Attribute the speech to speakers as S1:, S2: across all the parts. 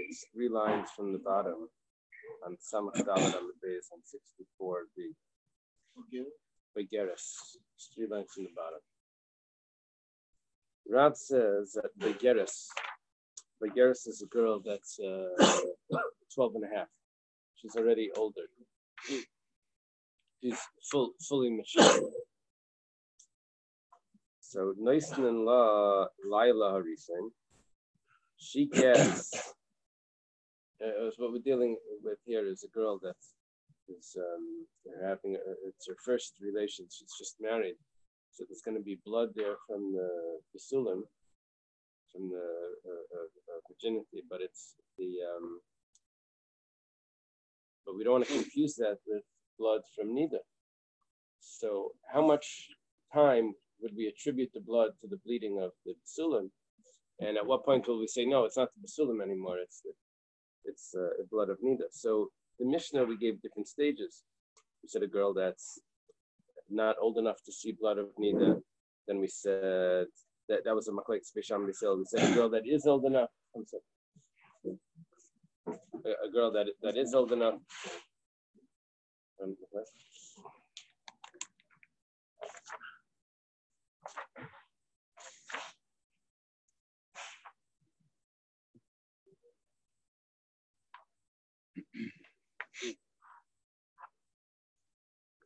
S1: It's 3 lines from the bottom on Samach Dalet on the Bais on 64b. Begeres. It's 3 lines from the bottom. Rab says that Begeres is a girl that's 12 and a half. She's already older. She's fully mature. So Noisin and Laila Harisin, she gets. What we're dealing with here is a girl that is having it's her first relation. She's just married, so there's going to be blood there from the basulim, from the virginity, but it's the but we don't want to confuse that with blood from Nidda. So how much time would we attribute the blood to the bleeding of the basulim, and at what point will we say no, it's not the basulim anymore, it's blood of Nidda? So the Mishnah, we gave different stages. We said a girl that's not old enough to see blood of Nidda. Then we said that was a Maklek Spesham Bisil. We said a girl that is old enough. A girl that is old enough.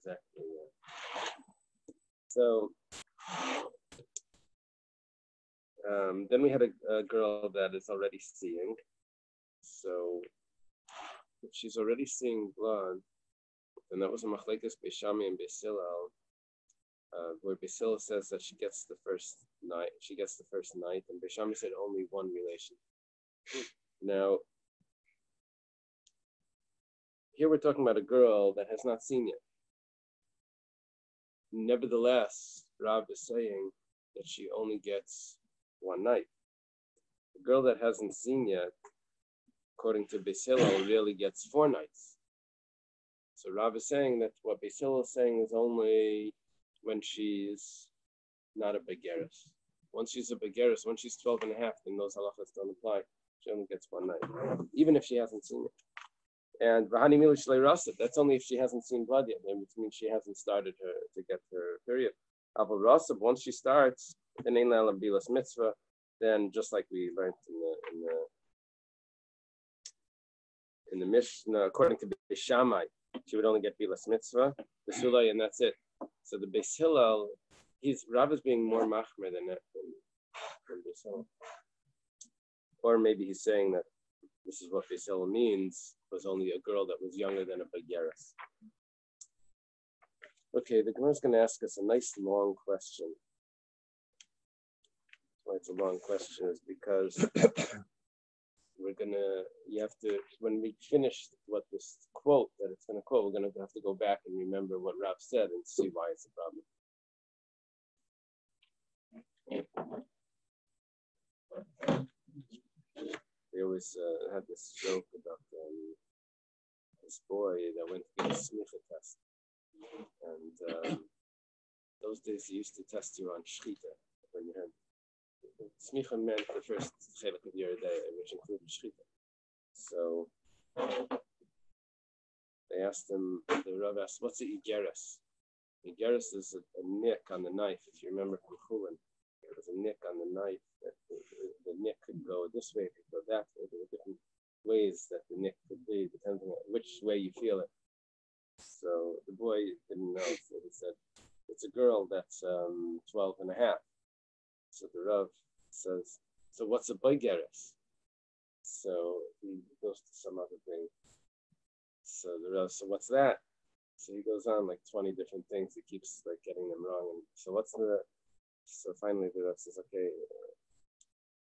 S1: Exactly. Yeah. So then we had a girl that is already seeing. So if she's already seeing blood, then that was a machlekes Beishami and Beisilal, where Beisilal says that she gets the first night. She gets the first night, and Beishami said only one relation. Now, here we're talking about a girl that has not seen yet. Nevertheless, Rab is saying that she only gets one night. The girl that hasn't seen yet, according to Beis Hillel, really gets 4 nights. So Rab is saying that what Beis Hillel is saying is only when she's not a begeres. Once she's a begeres, once she's 12 and a half, then those halachas don't apply. She only gets 1 night, even if she hasn't seen it. And Vahani Milish Leirasid, that's only if she hasn't seen blood yet, which means she hasn't started to get her period. Aval Rasab, once she starts, then Ein Le'elam Bilas Mitzvah, then just like we learned in the Mishnah, according to Beis Shammai, she would only get Bilas Mitzvah, the Sulay, and that's it. So the Beis Hillel, Rav is being more machmer than Beis Hillel. Or maybe he's saying that this is what Beis Hillel means, was only a girl that was younger than a begeres. Okay, the Gemara is going to ask us a nice long question. Why it's a long question is because you have to, when we finish what this quote that it's going to quote, we're going to have to go back and remember what Rav said and see why it's a problem. We always had this joke about this boy that went to get a smicha test. And those days he used to test you on shchita. When you had smicha meant the first chelik of your day, which included shchita. So they asked him, the Rav asked, what's the igeres? Igeres is a nick on the knife, if you remember from Chulin. There was a nick on the knife that the nick could go this way, it could go that way. There were different ways that the nick could be, depending on which way you feel it. So the boy didn't know, so he said, it's a girl that's 12 and a half. So the Rav says, so what's a begeres? So he goes to some other thing. So the Rav, so what's that? So he goes on like 20 different things. He keeps like getting them wrong. And so so finally the Rav says, okay,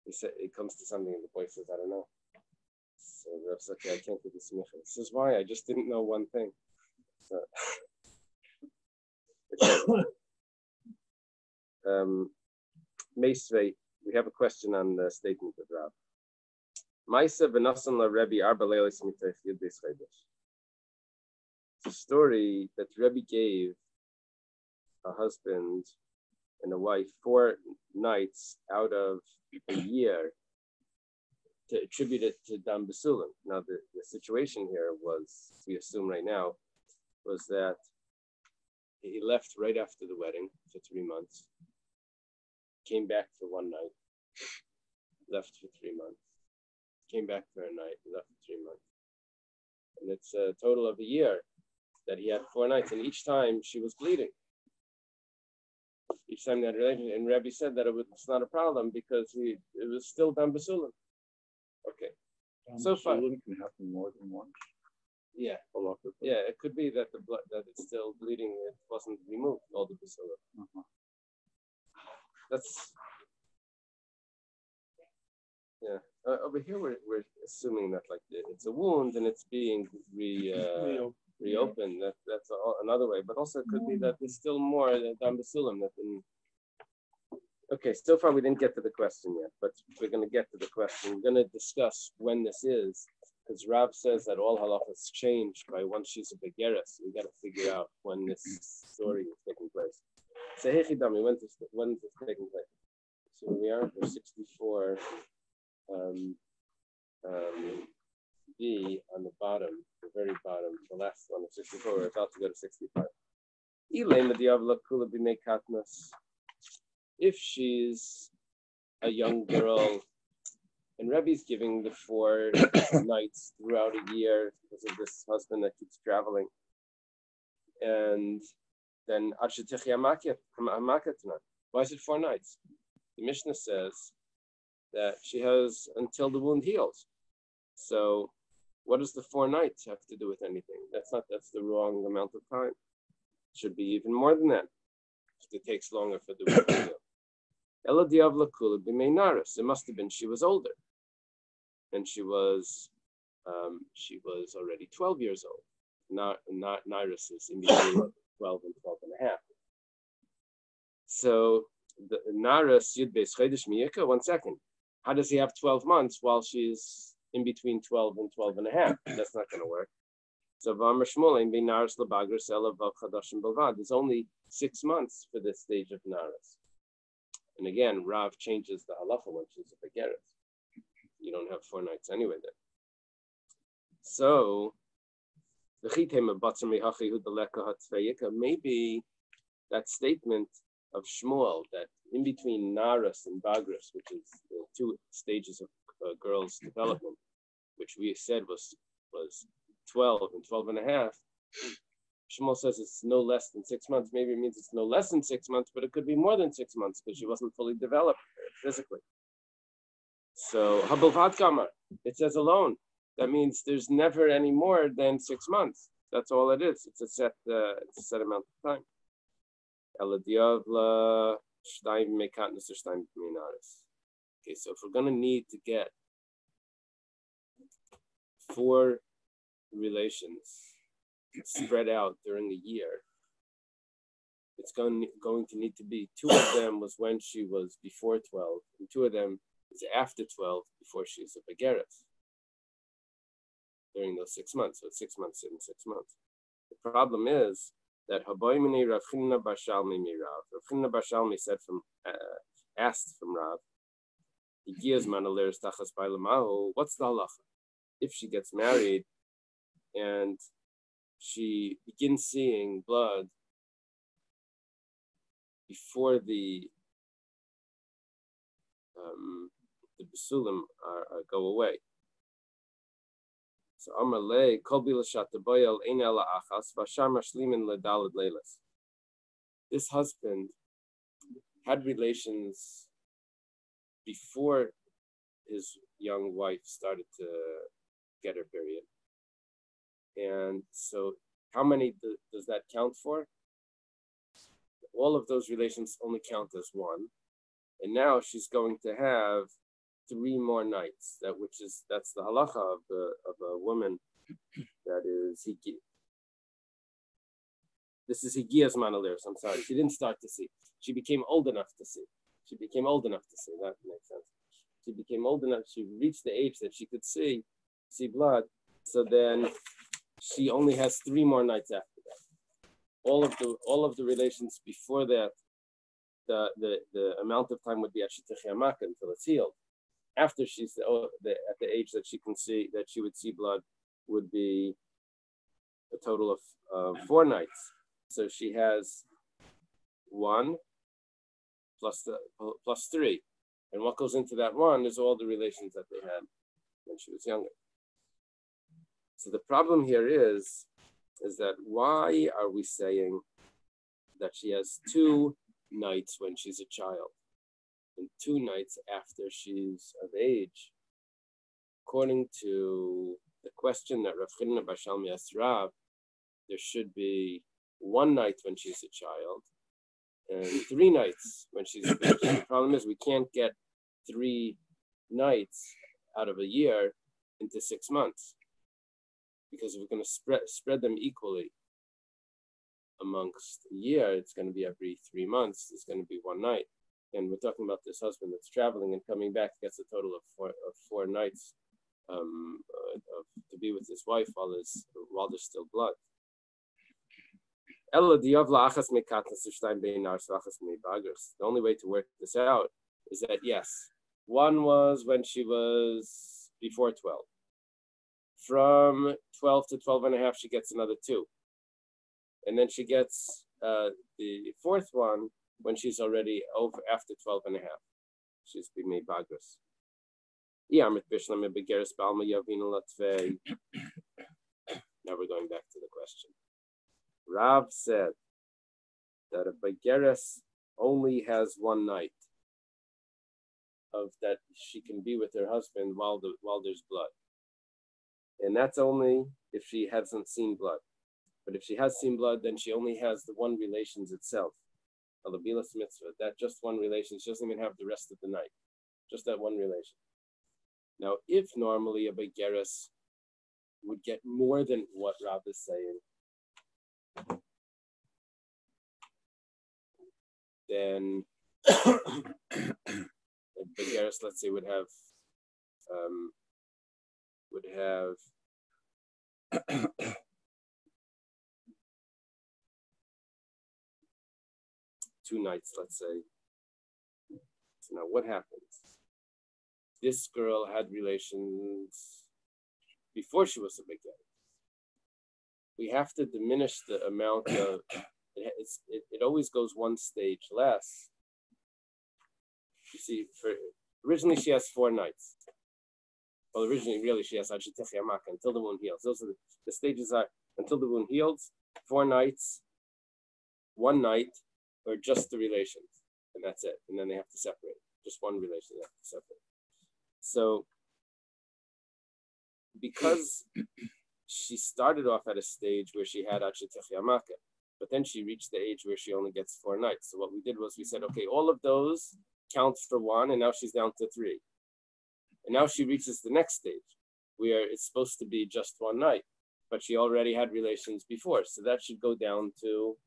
S1: he said, it comes to something and the boy says, I don't know. So the Rav says, okay, I can't do this smicha. He says, why? I just didn't know one thing. So, Meisvei, we have a question on the statement of Rav. Maisa v'nasan la Rabbi arba leilis mitayf yudis chaydosh. It's a story that Rabbi gave a husband and a wife 4 nights out of a year to attribute it to Dam Basulim. Now, the situation here was, we assume right now, was that he left right after the wedding for 3 months, came back for one night, left for 3 months, came back for a night, left for 3 months. And it's a total of a year that he had 4 nights, and each time she was bleeding. Each time they had a relationship, and Rabbi said that it's not a problem because it was still Dam Basulim. Okay. So far,
S2: can happen more than once.
S1: Yeah. Yeah, it could be that the blood, that it's still bleeding, it wasn't removed, all the basulim. That's, yeah. Over here, we're assuming that like it's a wound and it's being reopened. That's another way, but also it could be that there's still more Dam Basulim that didn't. Okay, so far we didn't get to the question yet, but we're going to get to the question. We're going to discuss when this is, because Rav says that all halachas changed by once she's a begeres. We got to figure out when this story is taking place. So Hechidami, when is this taking place? So we are for 64 B on the bottom, the very bottom, the last one of 64. We're about to go to 65. Eily Mediavla Kula B'mei Katnas. If she's a young girl, and Rabbi's giving the 4 nights throughout a year because of this husband that keeps traveling, and then why is it 4 nights? The Mishnah says that she has until the wound heals. So what does the 4 nights have to do with anything? That's the wrong amount of time. It should be even more than that. It takes longer for the wound to heal. It must have been she was older, and she was already 12 years old. Not Nairus is in between 12 and 12 and a half. So the Nairus Yud Beis Chodesh Miyika. 1 second. How does he have 12 months while she's in between 12 and 12 and a half? That's not going to work. So V'amar Shmuel ein bein Nairus lebagros ela vav chadashim bavad. There's only 6 months for this stage of Nairus. And again, Rav changes the halacha when she's a begeres. You don't have 4 nights anyway then. So, maybe that statement of Shmuel that in between Naras and Bagras, which is the 2 stages of a girl's development, which we said was 12 and 12 and a half, Shmuel says it's no less than 6 months. Maybe it means it's no less than 6 months, but it could be more than 6 months because she wasn't fully developed physically. So Habulvat Kamar, it says alone. That means there's never any more than 6 months. That's all it is. It's a set amount of time. Okay, so if we're gonna need to get 4 relations spread out during the year, it's going to need to be 2 of them was when she was before 12, and 2 of them is after 12 before she's a begeres. During those 6 months, so it's 6 months and 6 months. The problem is that Haboymini Rav Chinna Bashalmi Mirav. Rav Chinna Bashalmi said asked from Rav, what's the halacha? If she gets married and she begins seeing blood before the basulim go away. So Amalei Kol Bilashat Boyel Ein Ela Achas Vashar Mashlimin LeDalad Leilas. This husband had relations before his young wife started to get her period. And so how many does that count for? All of those relations only count as 1. And now she's going to have 3 more nights. That's the halacha of a woman that is higi. This is higias manaleris. I'm sorry. She didn't start to see. She became old enough to see. That makes sense. She became old enough. She reached the age that she could see blood. So then she only has 3 more nights after that. All of the relations before that, the amount of time would be at Shitich Yamaka until it's healed. after she's at the age that she can see, that she would see blood, would be a total of 4 nights. So she has 1 plus 3. And what goes into that 1 is all the relations that they had when she was younger. So the problem here is that why are we saying that she has 2 nights when she's a child and 2 nights after she's of age? According to the question that Rav Chinna Bar Shalmi asked Rav, there should be 1 night when she's a child and 3 nights when she's of age. The problem is we can't get 3 nights out of a year into 6 months, because if we're going to spread them equally amongst a year, it's going to be every 3 months. It's going to be 1 night. And we're talking about this husband that's traveling and coming back, gets a total of 4 nights to be with his wife while there's still blood. The only way to work this out is that, yes, 1 was when she was before 12. From 12 to 12 and a half, she gets another 2. And then she gets the 4th one when she's already over after 12 and a half. She's been made bagros. Now we're going back to the question. Rav said that a bageres only has 1 night of that she can be with her husband while there's blood. And that's only if she hasn't seen blood. But if she has seen blood, then she only has the 1 relations itself. Alabilas mitzvah, that just 1 relation. She doesn't even have the rest of the night. Just that 1 relation. Now, if normally a bageres would get more than what Rav is saying, then a bageres, let's say, would have 2 nights, let's say. So now what happens? This girl had relations before she was a bageres. We have to diminish the amount of, it always goes 1 stage less. You see, originally she has 4 nights. Well, originally, really, she has until the wound heals. Those are the stages are until the wound heals, 4 nights, 1 night, or just the relations, and that's it. And then they have to separate. Just 1 relation they have to separate. So, because she started off at a stage where she had but then she reached the age where she only gets 4 nights. So what we did was we said, okay, all of those count for 1, and now she's down to 3. And now she reaches the next stage where it's supposed to be just 1 night, but she already had relations before. So that should go down to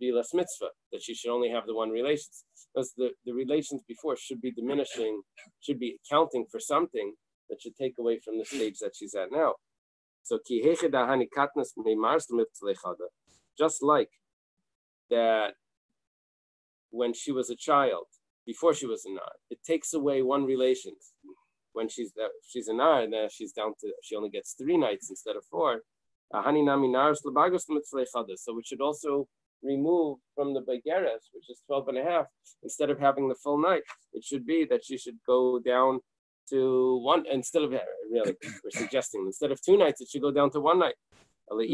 S1: be less mitzvah, that she should only have the 1 relations. Because the relations before should be diminishing, should be counting for something that should take away from the stage that she's at now. So just like that when she was a child, before she was a nar, it takes away 1 relation. When she's a nar, and then she's down to, she only gets 3 nights instead of 4. So it should also remove from the bageres, which is 12 and a half, instead of having the full night, it should be that she should go down to 1, instead of, really, we're suggesting, instead of 2 nights, it should go down to 1 night. But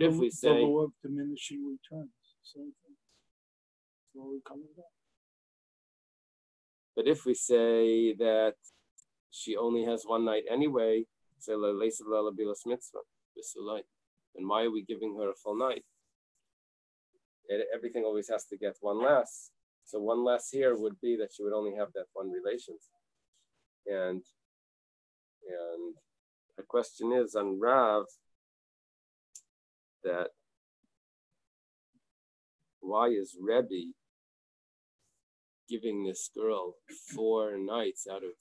S1: if we say,
S2: of diminishing returns, same thing. Slowly coming back.
S1: But if we say that she only has 1 night anyway, then why are we giving her a full night? Everything always has to get 1 less. So 1 less here would be that she would only have that 1 relation. And the question is on Rav that why is Rabbi giving this girl 4 nights out of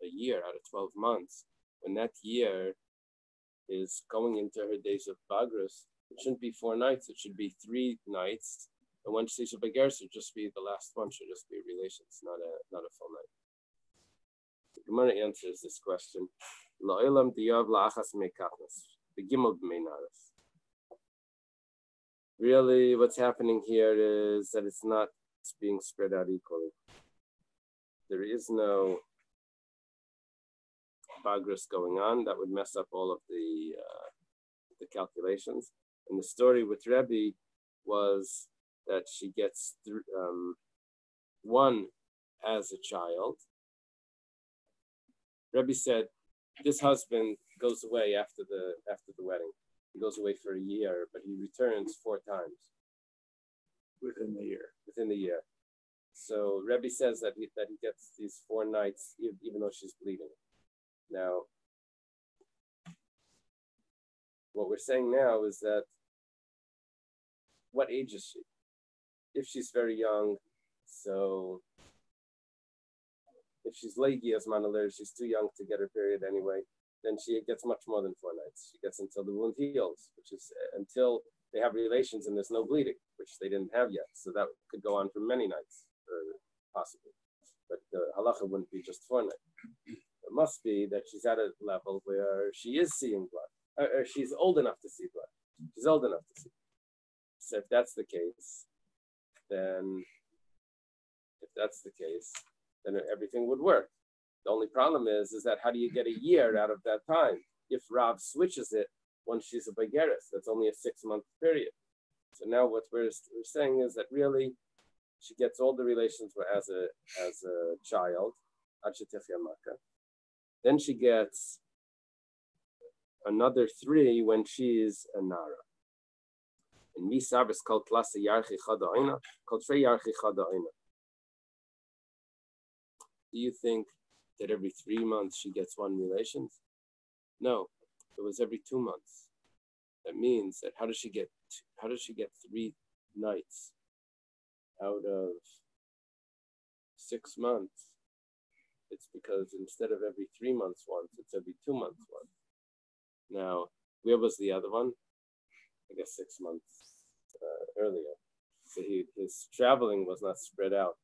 S1: a year, out of 12 months, when that year is going into her days of bagros? It shouldn't be 4 nights, it should be 3 nights And when she's a beger, should just be the last one, should just be relations, not a full night. The Gemara answers this question. La'olam diyav la'achas me'katnas. The gimel b'meinaris. Really, what's happening here is that it's being spread out equally. There is no bagras going on that would mess up all of the calculations. And the story with Rabbi was that she gets one as a child. Rabbi said this husband goes away after the wedding. He goes away for a year, but he returns 4 times
S2: within the year.
S1: So Rabbi says that he gets these 4 nights even though she's bleeding. Now, what we're saying now is that what age is she? If she's very young, so if she's leggy as manaler, she's too young to get her period anyway, then she gets much more than 4 nights. She gets until the wound heals, which is until they have relations and there's no bleeding, which they didn't have yet. So that could go on for many nights, possibly. But the halacha wouldn't be just 4 nights. It must be that she's at a level where she is seeing blood, or she's old enough to see blood. She's old enough to see. So if that's the case, then everything would work. The only problem is that how do you get a year out of that time? If Rav switches it when she's a begeris, that's only a 6-month period. So now what we're saying is that really she gets all the relations as a child, then she gets another 3 when she's a nara. And misab is called klasa yarchi chadaina, called trei yarchi chadaina. Do you think that every 3 months she gets 1 relations? No, it was every 2 months. That means that how does she get 3 nights out of 6 months? It's because instead of every 3 months once, it's every 2 months once. Now, where was the other one? I guess 6 months earlier. So his traveling was not spread out.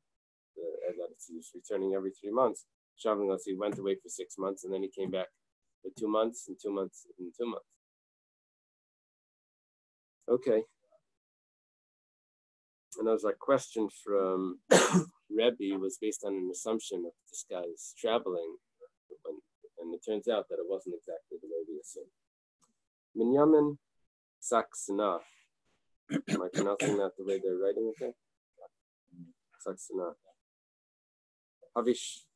S1: And that he was returning every 3 months. Traveling, so he went away for 6 months and then he came back for 2 months and 2 months and 2 months. Okay. And there was a question from Rabbi was based on an assumption that this guy is traveling, and it turns out that it wasn't exactly the way we assumed. Menachem Saksana. Am I pronouncing that the way they're writing it there? Saksana. Havish.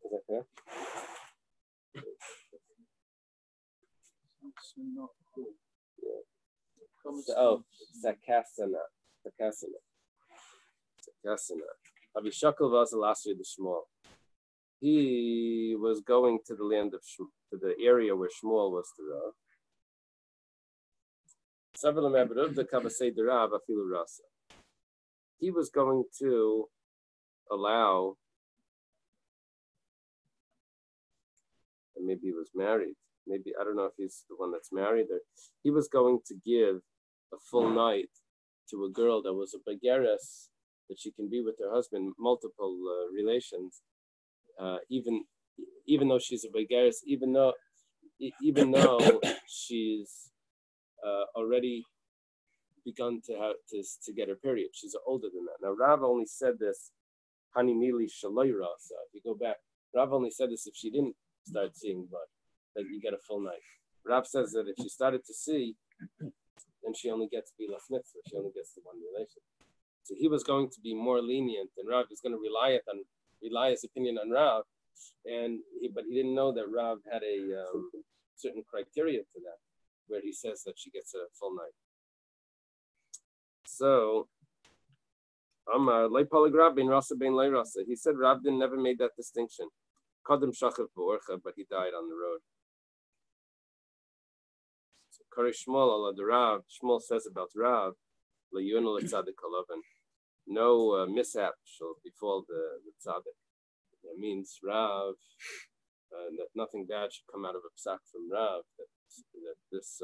S1: Is that fair? Yeah. Sakasana. Avishakal was the last year the Shmuel. He was going to the land of to the area where Shmuel was to Rav. He was going to allow, and maybe he was married. Maybe, I don't know if he's the one that's married, or he was going to give a full night to a girl that was a begeres, that she can be with her husband, multiple relations, even though she's a begeres, even though she's already begun to get her period. She's older than that. Now, Rav only said this, Hani Mili Shaloi Rasa. If you go back, Rav only said this if she didn't start seeing blood, that you get a full night. Rav says that if she started to see, then she only gets Bilas Mitzvah. She only gets the 1 relation. So he was going to be more lenient, and Rav was going to rely his opinion on Rav, but he didn't know that Rav had a certain criteria to that, where he says that she gets a full night. So, Amar Lei Polygraph bin Rasa bin Lei Rasa. He said Rav never made that distinction. Kadam Shachav B'Orcha, but he died on the road. So Kari Shmuel ala the Rav. Shmuel says about Rav, Layun l'Tzadik Halavan. No mishap shall befall the Tzadik. That means Rav, that nothing bad should come out of a psak from Rav. That this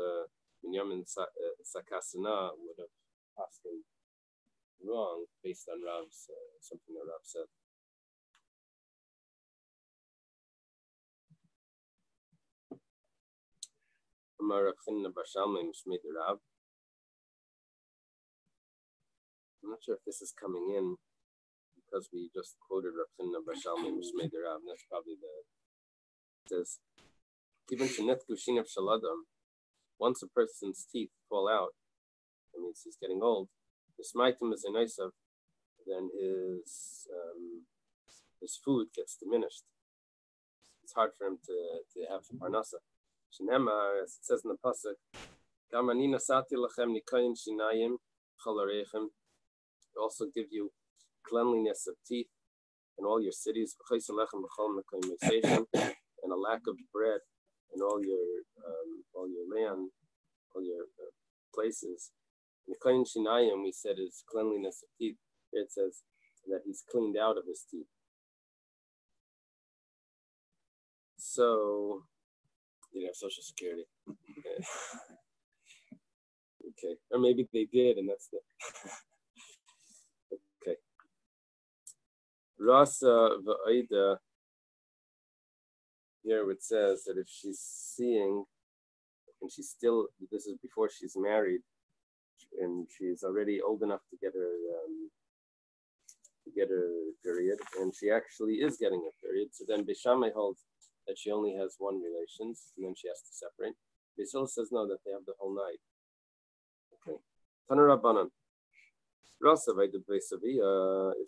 S1: Menachem Sakasana would have asked him wrong based on Rav's something that Rav said. I'm not sure if this is coming in because we just quoted Rav Chinna Bar Shalmei Mishmei Rav, and that's probably it says, even Shenet Gushin of Shaladam, once a person's teeth fall out, that means he's getting old, the smaitim is a nice of, then his food gets diminished. It's hard for him to have parnasa. Shenema, as it says in the pasuk, Gamani nasati lachem nikayin shinayim chalarechem. Also give you cleanliness of teeth in all your cities, and a lack of bread in all your land, all your places. Nikayin shinayim, we said, is cleanliness of teeth. Here it says that he's cleaned out of his teeth. So, you have Social Security. Okay. Or maybe they did, and that's the... Okay. Rasa v'aida, here it says that if she's seeing, and she's still, this is before she's married, and she's already old enough to get her period, and she actually is getting a period, so then Beishamai holds that she only has one relations, and then she has to separate. Beisil says no, that they have the whole night. Okay. Tana Rabbanan. If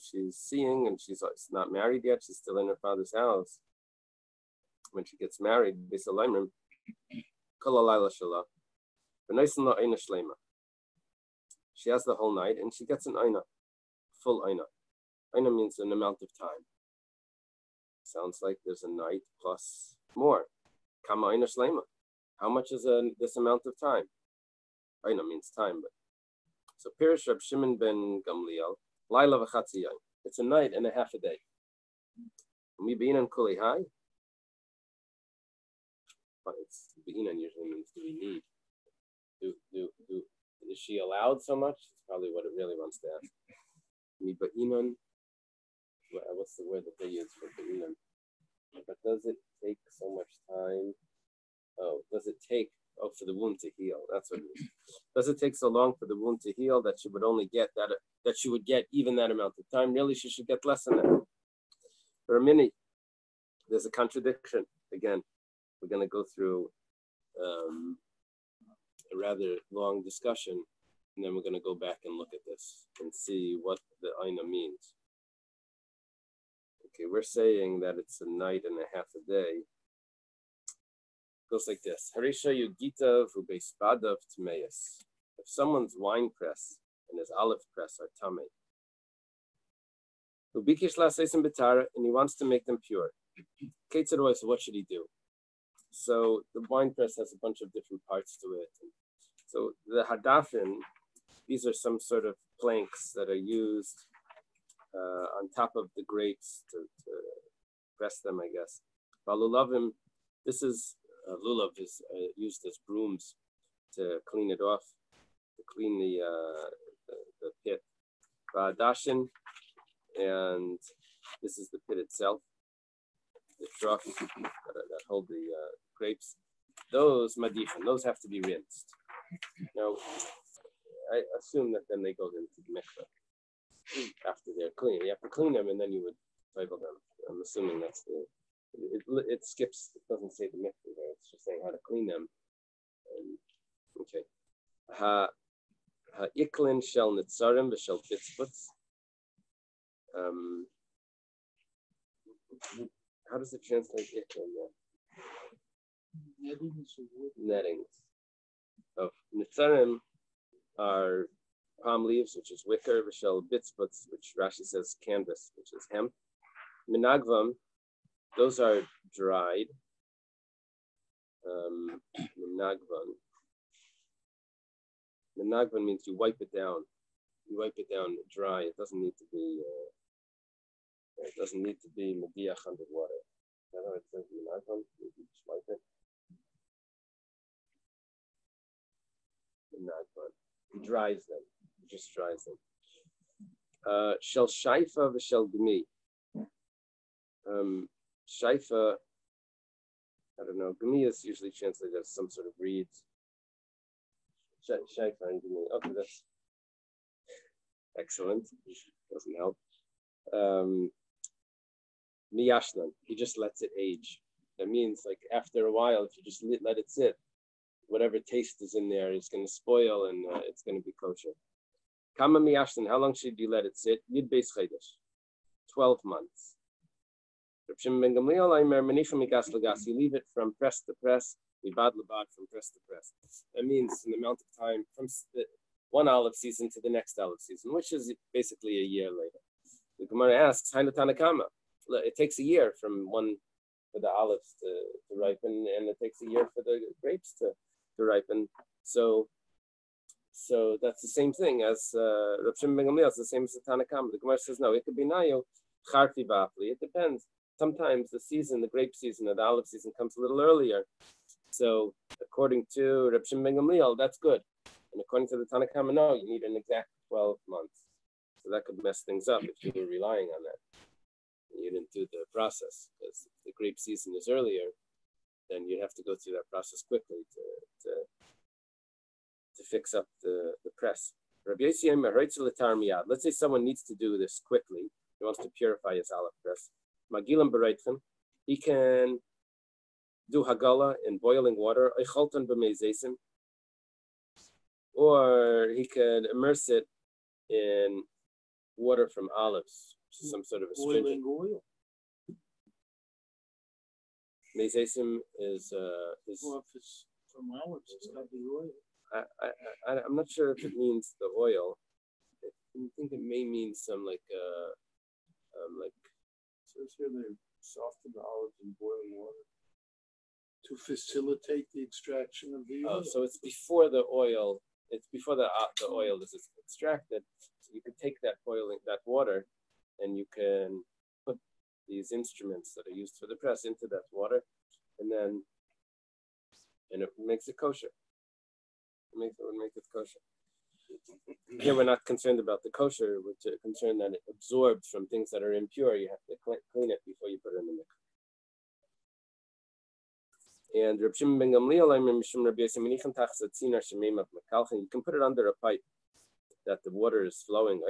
S1: she's seeing and she's not married yet, she's still in her father's house. When she gets married, she has the whole night and she gets an aina, full aina. Aina means an amount of time. Sounds like there's a night plus more. Kama aina shlema. How much is this amount of time? Aina means time, but so Pirish Rab Shimon ben Gamliel, Laila v'chatzi yom. It's a night and a half a day. We be'inan kuli high. But it's be'inan usually means do we need? Is she allowed so much? It's probably what it really wants to ask. Mi be'inan. What's the word that they use for be'inan? But does it take so much time? Does it take for the wound to heal? That's what it is. Does it take so long for the wound to heal that she would only get that she would get even that amount of time? Really, she should get less than that. For a minute, there's a contradiction. Again, we're going to go through a rather long discussion, and then we're going to go back and look at this and see what the aina means. Okay, we're saying that it's a night and a half a day. Goes like this. Harisha Yugita Vubes Badav Tmeis. If someone's wine press and his olive press are tame, Ubikish Lasesim Betara, and he wants to make them pure. Ketzeroi, so what should he do? So the wine press has a bunch of different parts to it. So the hadafin, these are some sort of planks that are used on top of the grapes to press them, I guess. Balulavim, this is lulav is used as brooms to clean it off, to clean the pit. Dashin, and this is the pit itself, the trough that hold the grapes. Those madifin, those have to be rinsed. Now, I assume that then they go into the mikveh after they're clean. You have to clean them and then you would label them. I'm assuming that's it skips, it doesn't say the mikveh there, it's just saying how to clean them. Okay. Iklin shel nitzarim v'shel bitzputz. How does it translate iklin there? Nettings. Of nitzarim are palm leaves, which is wicker, v'shel bitzputz, which Rashi says canvas, which is hemp. Menachem, those are dried. Menachem means you wipe it down. You wipe it down dry. It doesn't need to be. It doesn't need to be mediach under water. I know it says menachem. You just wipe it. Menachem. He dries them. He just dries them. Shel Shaifa v'Shel Gmi. Shaifa, I don't know. Gmi is usually translated as some sort of reeds. Shaifa and Gmi. Okay, that's excellent. Doesn't help. Miyashnan. He just lets it age. That means, like, after a while, if you just let it sit, whatever taste is in there is going to spoil and it's going to be kosher. Kama miyashnan. How long should you let it sit? Yud Bais Chodesh. 12 months. You leave it from press to press, libad libad from press to press. That means an amount of time from one olive season to the next olive season, which is basically a year later. The Gemara asks, it takes a year from one for the olives to ripen, and it takes a year for the grapes to ripen. So that's the same thing as Rav Shimon ben Gamliel. It's the same as the Tanakama. The Gemara says no, it could be nayo charti ba'afli. It depends. Sometimes the grape season or the olive season comes a little earlier. So according to Rav Shimon ben Gamliel, that's good. And according to the Tanakama, no, you need an exact 12 months. So that could mess things up if you were relying on that. You didn't do the process, because if the grape season is earlier, then you'd have to go through that process quickly to fix up the press. Let's say someone needs to do this quickly. He wants to purify his olive press. Magilam bereitchen, he can do hagala in boiling water, or he could immerse it in water from olives, which is some sort of astringent.
S2: Boiling oil.
S1: Mezesim is
S2: Well, if it's from olives, it's got the oil.
S1: I'm not sure if it means the oil. I think it may mean some like
S2: So here they soften the olives in boiling water to facilitate the extraction of the oil.
S1: So it's before the oil. It's before the oil is extracted. So you could take that water, and you can put these instruments that are used for the press into that water, and it makes it kosher. It would make it kosher. Here we're not concerned about the kosher. We're concerned that it absorbs from things that are impure. You have to clean it before you put it in the mikveh. And Reb Shimon ben Gamliel, you can put it under a pipe that the water is flowing,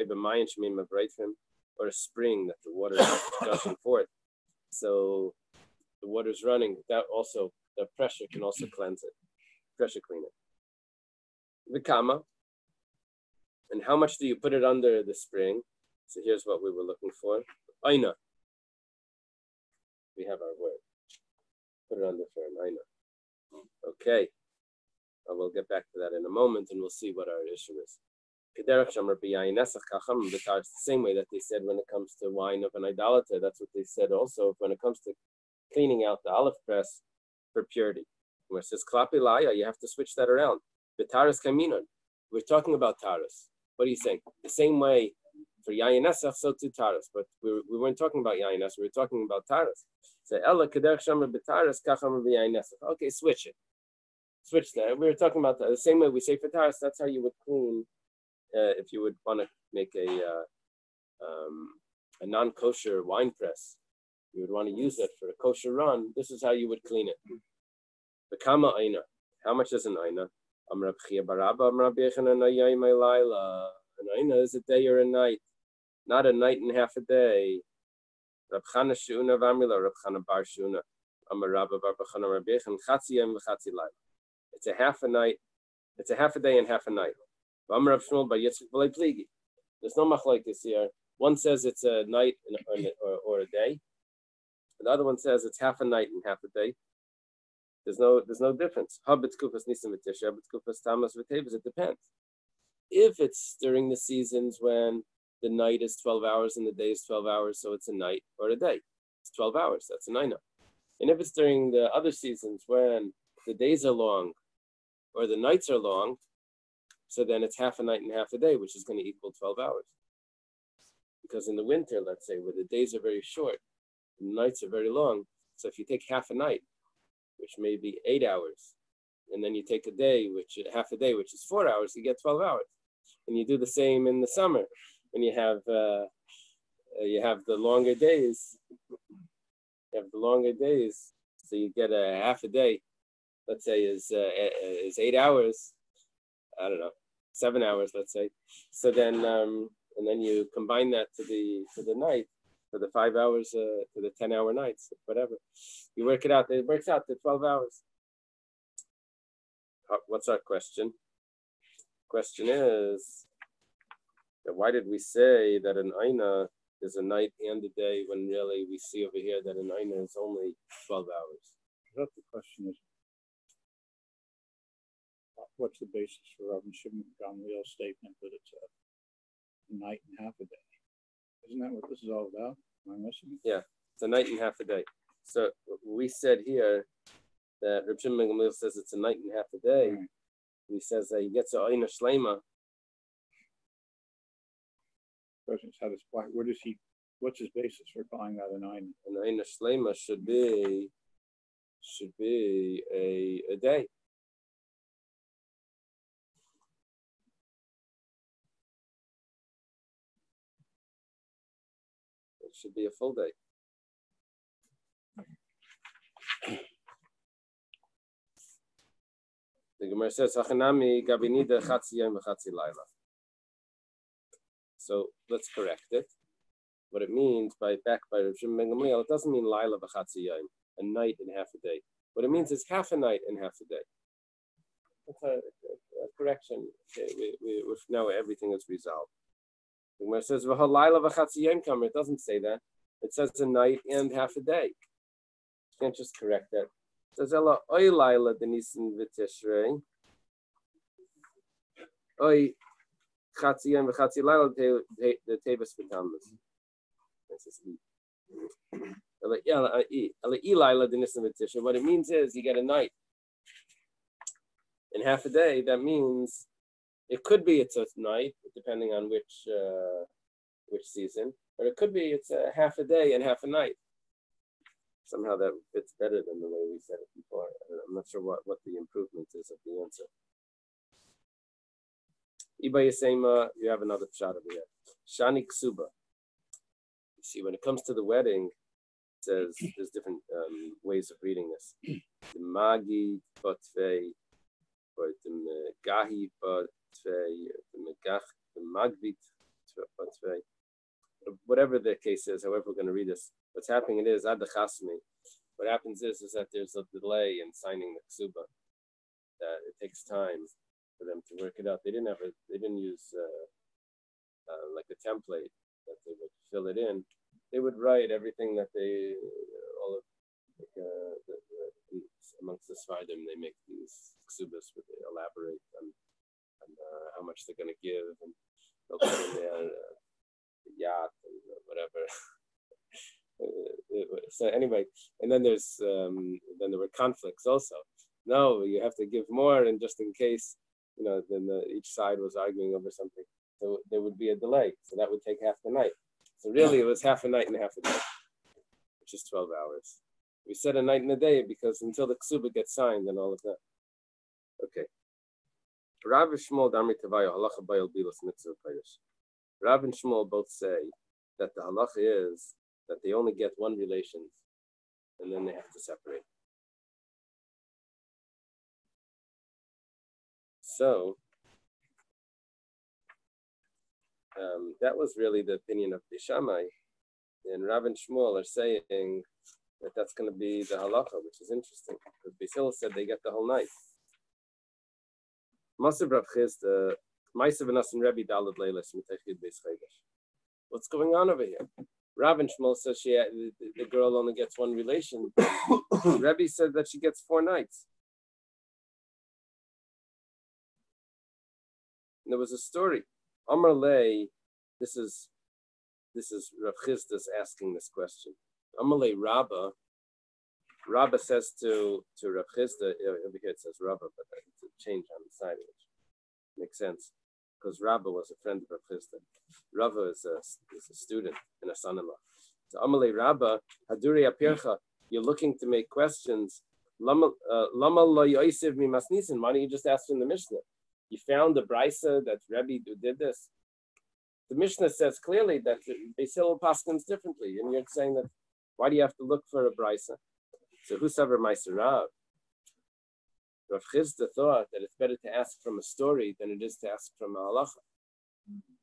S1: or a spring that the water is gushing forth. So the water is running. That also, the pressure can also cleanse it, pressure clean it. Vikama. And how much do you put it under the spring? So here's what we were looking for. Aina. We have our word. Put it under for an aina. Okay. We'll get back to that in a moment, and we'll see what our issue is. It's the same way that they said when it comes to wine of an idolater. That's what they said also when it comes to cleaning out the olive press for purity. Where it says klapilaya, you have to switch that around. B'taras kaminon. We're talking about taras. What are you saying? The same way for yayin nesach, so too taras. But we weren't talking about yayin nesach. We were talking about taras. So ella kederach shamer b'taras kachamar b'yayin nesach. Okay, switch it. Switch that. We were talking about that. The same way we say for taras. That's how you would clean. If you would want to make a non-kosher wine press, you would want to use it for a kosher run. This is how you would clean it. The kama aina. How much is an aina? An aina is a day or a night, not a night and half a day. Rab Chana Shuna Vamila, Rab Chana Bar Shuna, Amarabba Bar Bachana Rabechan, Chatziyam V'Chatzi Laila. It's a half a night. It's a half a day and half a night. There's no machlokes here. One says it's a night or a day. The other one says it's half a night and half a day. There's no difference. It depends. If it's during the seasons when the night is 12 hours and the day is 12 hours, so it's a night or a day. It's 12 hours. That's a naina. And if it's during the other seasons when the days are long or the nights are long, so then it's half a night and half a day, which is going to equal 12 hours. Because in the winter, let's say, where the days are very short, and the nights are very long, so if you take half a night, which may be 8 hours, and then you take a day, half a day, which is 4 hours, you get 12 hours. And you do the same in the summer. when you have the longer days. You have the longer days, so you get a half a day. Let's say is 8 hours. I don't know, 7 hours. Let's say. So then and then you combine that to the night, for the 5 hours, to the 10-hour nights, whatever. You work it out. It works out to 12 hours. What's our question? Question is, why did we say that an aina is a night and a day when really we see over here that an aina is only 12 hours?
S3: The question is, what's the basis for Rabbi Shimon Gamliel's statement that it's a night and half a day? Isn't that what this is all about? Am I missing it?
S1: Yeah, it's a night and half a day. So we said here that Rabbi Shimon Gamliel says it's a night and half a day. Right. He says that he gets a aina shleima.
S3: What's his basis for calling that an aina?
S1: An aina shleima should be a day. It should be a full day. The Gemara says, "Hachanami gabinida chatzi yom v'chatzi laila." So let's correct it. What it means back by Rav Shimon ben Gamliel, it doesn't mean laila v'chatzi yom, a night and half a day. What it means is half a night and half a day. That's a correction. Okay, we now everything is resolved. The Gemara says, "V'halaila v'chatzi yom kamer." It doesn't say that. It says a night and half a day. You can't just correct that. It says, "Ela oy laila denisin v'tishrei, oy chatzi yom v'chatzi laila the tevas v'tamas." What it means is you get a night in half a day. That means it could be it's a night, depending on which season, or it could be it's a half a day and half a night. Somehow that fits better than the way we said it before. I'm not sure what the improvement is of the answer. Iba Yisema, you have another shot over here. Shani Ksuba. You see, when it comes to the wedding, it says there's different ways of reading this. The Magi Batvei, or the Megahi Batvei, the Magvit Batvei. Whatever the case is, however we're going to read this, what's happening is Ad Chasmi. What happens is that there's a delay in signing the ksuba. That it takes time for them to work it out. They didn't use like a template that they would fill it in. They would write everything that they amongst the Svardim, they make these ksubas where they elaborate on how much they're going to give, and they'll put in there yacht and whatever. So anyway, and then there were conflicts also. No, you have to give more, and just in case, then each side was arguing over something, so there would be a delay. So that would take half the night. So really, it was half a night and half a day, which is 12 hours. We said a night and a day because until the ksuba gets signed and all of that. Okay. Rav and Shmuel Damri Tavayo Halacha Bayal Bilas Mitzvah Payish. Rav and Shmuel both say that the halacha is that they only get one relation and then they have to separate. So that was really the opinion of Bishamai, and Rav and Shmuel are saying that that's going to be the halacha, which is interesting because Basil said they get the whole night. What's going on over here? Rav and Shmuel says the girl only gets one relation. Rabbi said that she gets 4 nights. And there was a story. Amar Lei, this is Rav Chisda's asking this question. Amar Lei Rabba says to Rav Chisda, over here it says Rabba, but it's a change on the side of it. Makes sense, because Rabba was a friend of Rav Chisda. Rabba is a student and a son-in-law. So Amar Lei Rabba, Haduri Apircha, you're looking to make questions. Lama lo yoisiv mi masnisin. Why don't you just ask in the Mishnah? You found the brisa that Rabbi did this. the Mishnah says clearly that they still paskins differently, and you're saying that why do you have to look for a brisa? So who saver Meiser Rav? Rav Chisda thought that it's better to ask from a story than it is to ask from a halacha,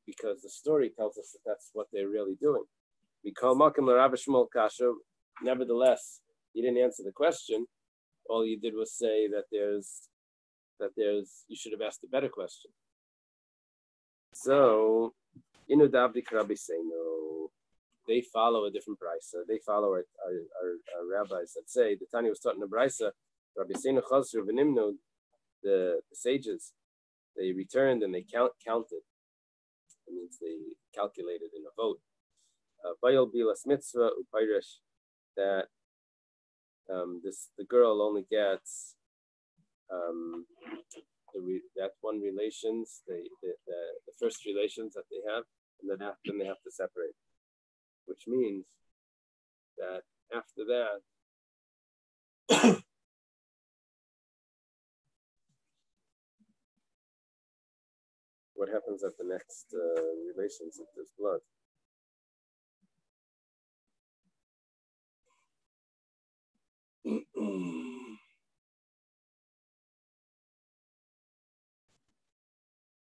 S1: because the story tells us that that's what they're really doing. We call Makim l'Rav Shmuel Kasha. Nevertheless, you didn't answer the question. All you did was say that you should have asked a better question. So, Inu Davdik Rabbi say no. They follow a different brisa. They follow our rabbis that say the Tanya was taught in the brisa. Rabbi Seinu Chazru v'Nimnu, the sages, they returned and they counted. It means they calculated in a vote. Bayal bilas mitzvah upayresh, that the girl only gets that one relations, the first relations that they have, and then they have to separate, which means that after that what happens at the next relations if there's blood?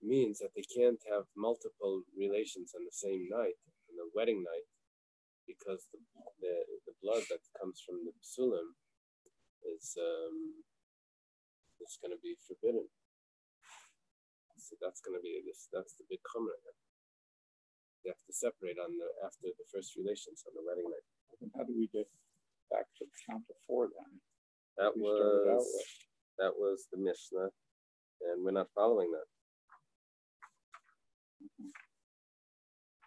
S1: Means that they can't have multiple relations on the same night, on the wedding night, because the blood that comes from the psulim is going to be forbidden. So that's going to be that's the big chumrah. They have to separate after the first relations on the wedding night.
S3: And how do we get back to count to 4 then?
S1: That was the Mishnah, and we're not following that.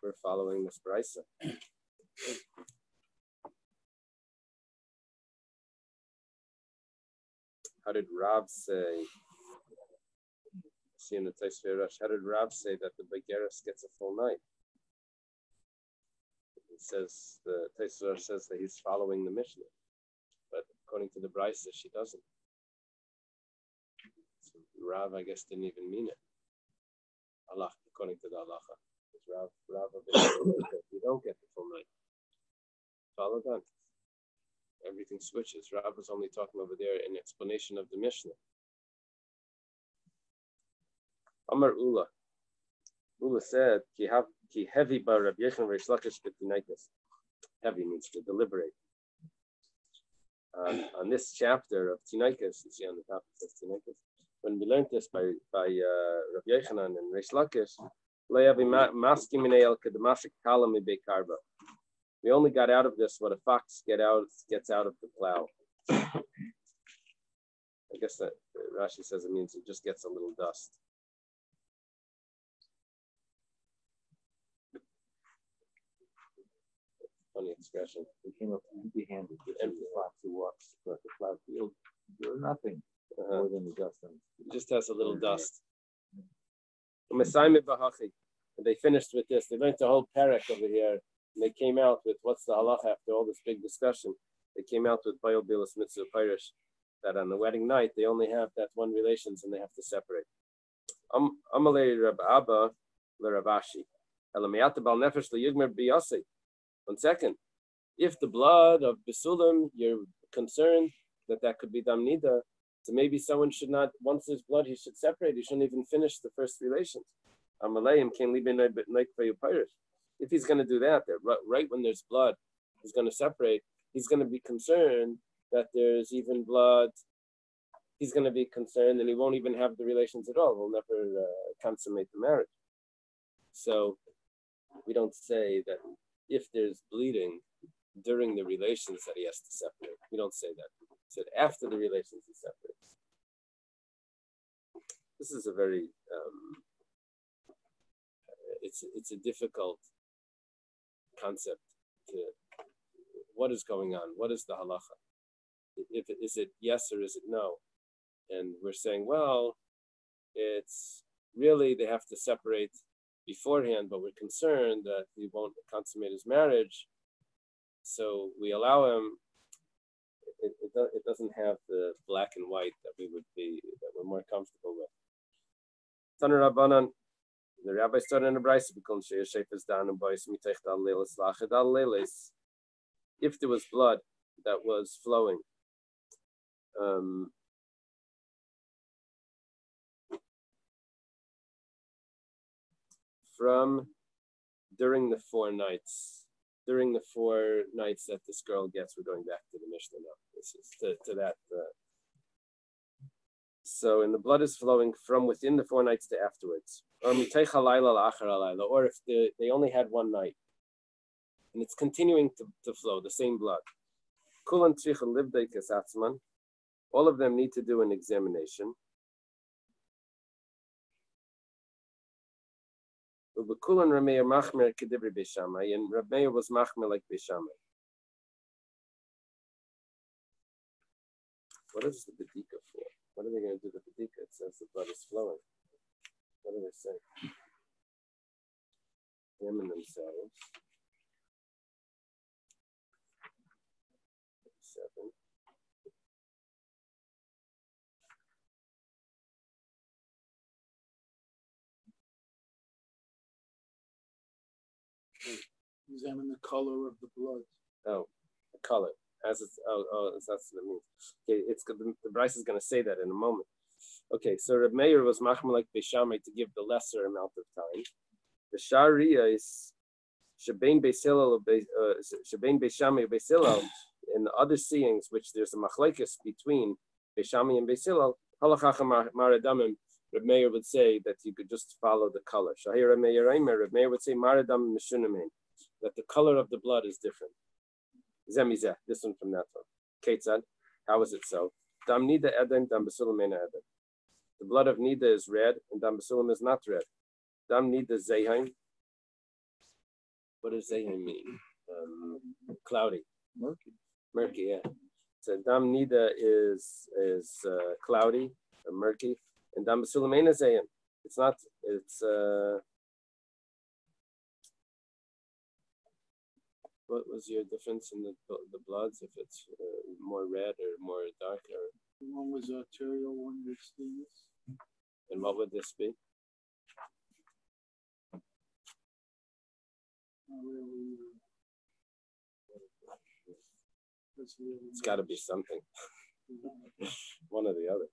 S1: We're following this brisa. How did Rab say? See in the Taisvei Rosh, how did Rab say that the Begeris gets a full night? He says the Taisvei Rosh says that he's following the Mishnah, but according to the brisa, she doesn't. So Rab, I guess, didn't even mean it. Allah, according to the halacha, Rav, you don't get the full night. Follow that. Everything switches. Rav was only talking over there in explanation of the Mishnah. Amar Ula. Ula said, "Ki heavy ba Rabbi Yechon Reish Lakish b'tinaikas." Heavy means to deliberate. On this chapter of Tinaikas, you see on the top it says Tinaikas. When we learned this by Rabbi Yochanan and Reish Lakish, we only got out of this what a fox gets out of the plow. I guess that Rashi says it means it just gets a little dust. Funny expression.
S4: He came up empty-handed. Empty fox who walks across the plowed field. There was nothing more than the dust.
S1: It just has a little dust. And they finished with this. They learned the whole parak over here, and they came out with what's the halacha after all this big discussion. They came out with Bayal Bilas Mitzvah Pirish, that on the wedding night they only have that one relations and they have to separate. Amalei Rab Abba LeRavashi. Elamiyata Bal Nefesh LeYigmer Biyasi. 1 second. If the blood of Bisulim, you're concerned that could be Dam Nidda, so maybe someone should not, once there's blood, he should separate. He shouldn't even finish the first relations. If he's going to do that, right when there's blood, he's going to separate. He's going to be concerned that there's even blood. He's going to be concerned and he won't even have the relations at all. He'll never consummate the marriage. So we don't say that if there's bleeding during the relations that he has to separate. We don't say that. We said after the relations he separates. This is a very it's a difficult concept. What is going on? What is the halacha? Is it yes or is it no? And we're saying, well, it's really they have to separate beforehand, but we're concerned that he won't consummate his marriage, so we allow him. It doesn't have the black and white that we're more comfortable with. Taner Rabbanan, The rabbi started in the Bais because is down in Bais if there was blood that was flowing from during the 4 nights that this girl gets, we're going back to the Mishnah now. This is to that. So, and the blood is flowing from within the 4 nights to afterwards, or if they only had 1 night, and it's continuing to flow, the same blood. All of them need to do an examination. And Rabbi was machmer like Beishamai. What is the bedika for? What are they going to do the bedika? It says the blood is flowing. What do they say? Examine themselves. 7.
S2: Examine the color of the blood.
S1: Oh, the color. As it's that's what it means. Okay, it's good. The Bais is going to say that in a moment. Okay, so Reb Meir was machmer like Beishamai to give the lesser amount of time. The Sharia is shebein Beisilal shebein Beishamai Beisilal. In the other seeings, which there's a machlekes between Beishamai and Beisilal, halachacha maradamim. Reb Meir would say that you could just follow the color. Shahir Reb Meir would say maradam mishunamin, that the color of the blood is different. Zemizeh, this one from that one. Ketzad, how is it so? Dam Nidda Eden, Dam Basulam Eden. The blood of Nidda is red, and Dam Basulam is not red. Dam Nidda Zehaim. What does Zehaim mean? Cloudy. Murky, yeah. So Dam Nidda is cloudy or murky, and Dam Basulam Eden Zehaim. It's not. It's What was your difference in the bloods? If it's more red or more dark, or
S2: one was arterial, one was venous.
S1: And what would this be? It's got to be something. One or the other.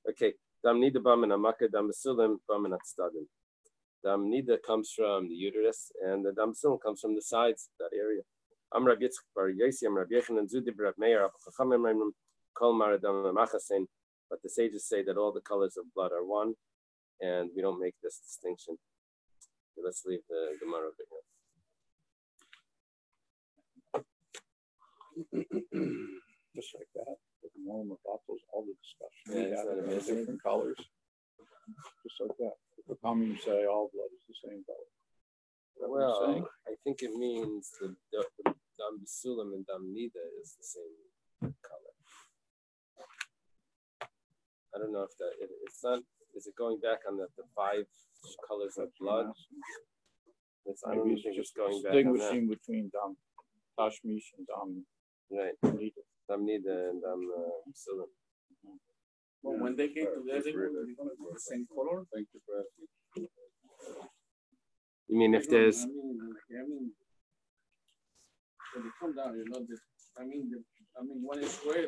S1: Okay. Dam Nidda Bamin Amaka, Dam Basulim Bamin Atstadim. Dam Nidda comes from the uterus, and the Dam Basulim comes from the sides, that area. I'm Rabbi Yitzchak Bar Yosi, I'm Rabbi Yechon and Zudi Bar Meir, Kol Maradam Machasen. But the sages say that all the colors of blood are one, and we don't make this distinction. So let's leave the Gemara over
S3: here. Just like that, with the normal bottles, all the discussion.
S1: Yeah, it's
S3: different colors. Just like that. How many say all blood is the same color?
S1: Well, I think it means the Dam Basulam and Dam Nidda is the same color. I don't know if it's not. Is it going back on the 5 colors of blood? I don't think it's going back on that.
S3: Distinguishing between Dam Tashmish and Dam Nidda.
S1: Dam Nidda and Dam Basulam.
S2: Well, when they came together, they were the same color. Thank you for asking.
S1: You mean if there's?
S2: I mean, when they come down, I mean, one is square.